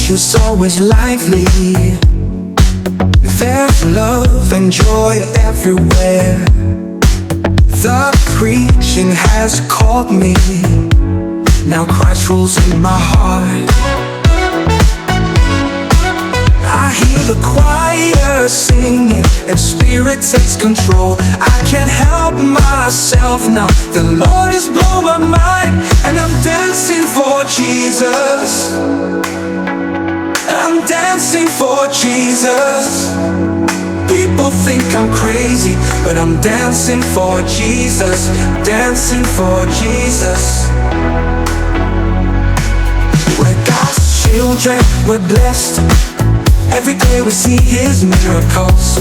she's always lively. There's love and joy everywhere. The preaching has caught me. Now Christ rules in my heart. I hear the choir singing and spirit takes control. I can't help myself now. The Lord is blowing my mind, and I'm dancing for Jesus. I'm dancing for Jesus. People think I'm crazy, but I'm dancing for Jesus. Dancing for Jesus. We're God's children, we're blessed. Every day we see His miracles.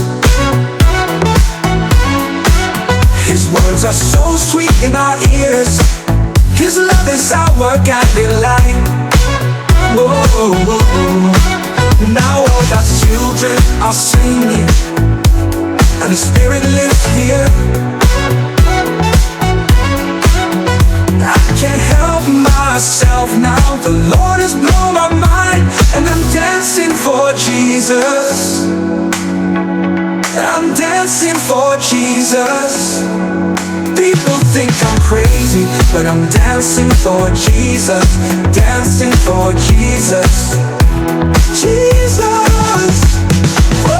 His words are so sweet in our ears. His love is our guiding light. Whoa. Now all God's children are singing, and the Spirit lives here. I can't help myself now. The Lord has blown my mind, and I'm dancing for Jesus. I'm dancing for Jesus. People think I'm crazy, but I'm dancing for Jesus. Dancing for Jesus. Jesus. Woo!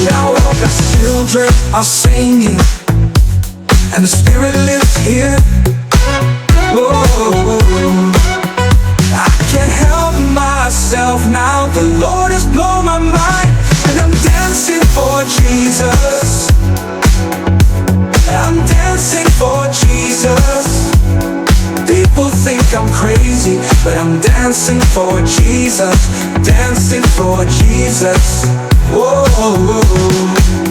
Now all the children are singing, and the Spirit lives here. Whoa. I can't help myself now. The Lord has blown my mind, and I'm dancing for Jesus. I'm dancing for Jesus. People think I'm crazy, but I'm dancing for Jesus. Dancing for Jesus. Whoa.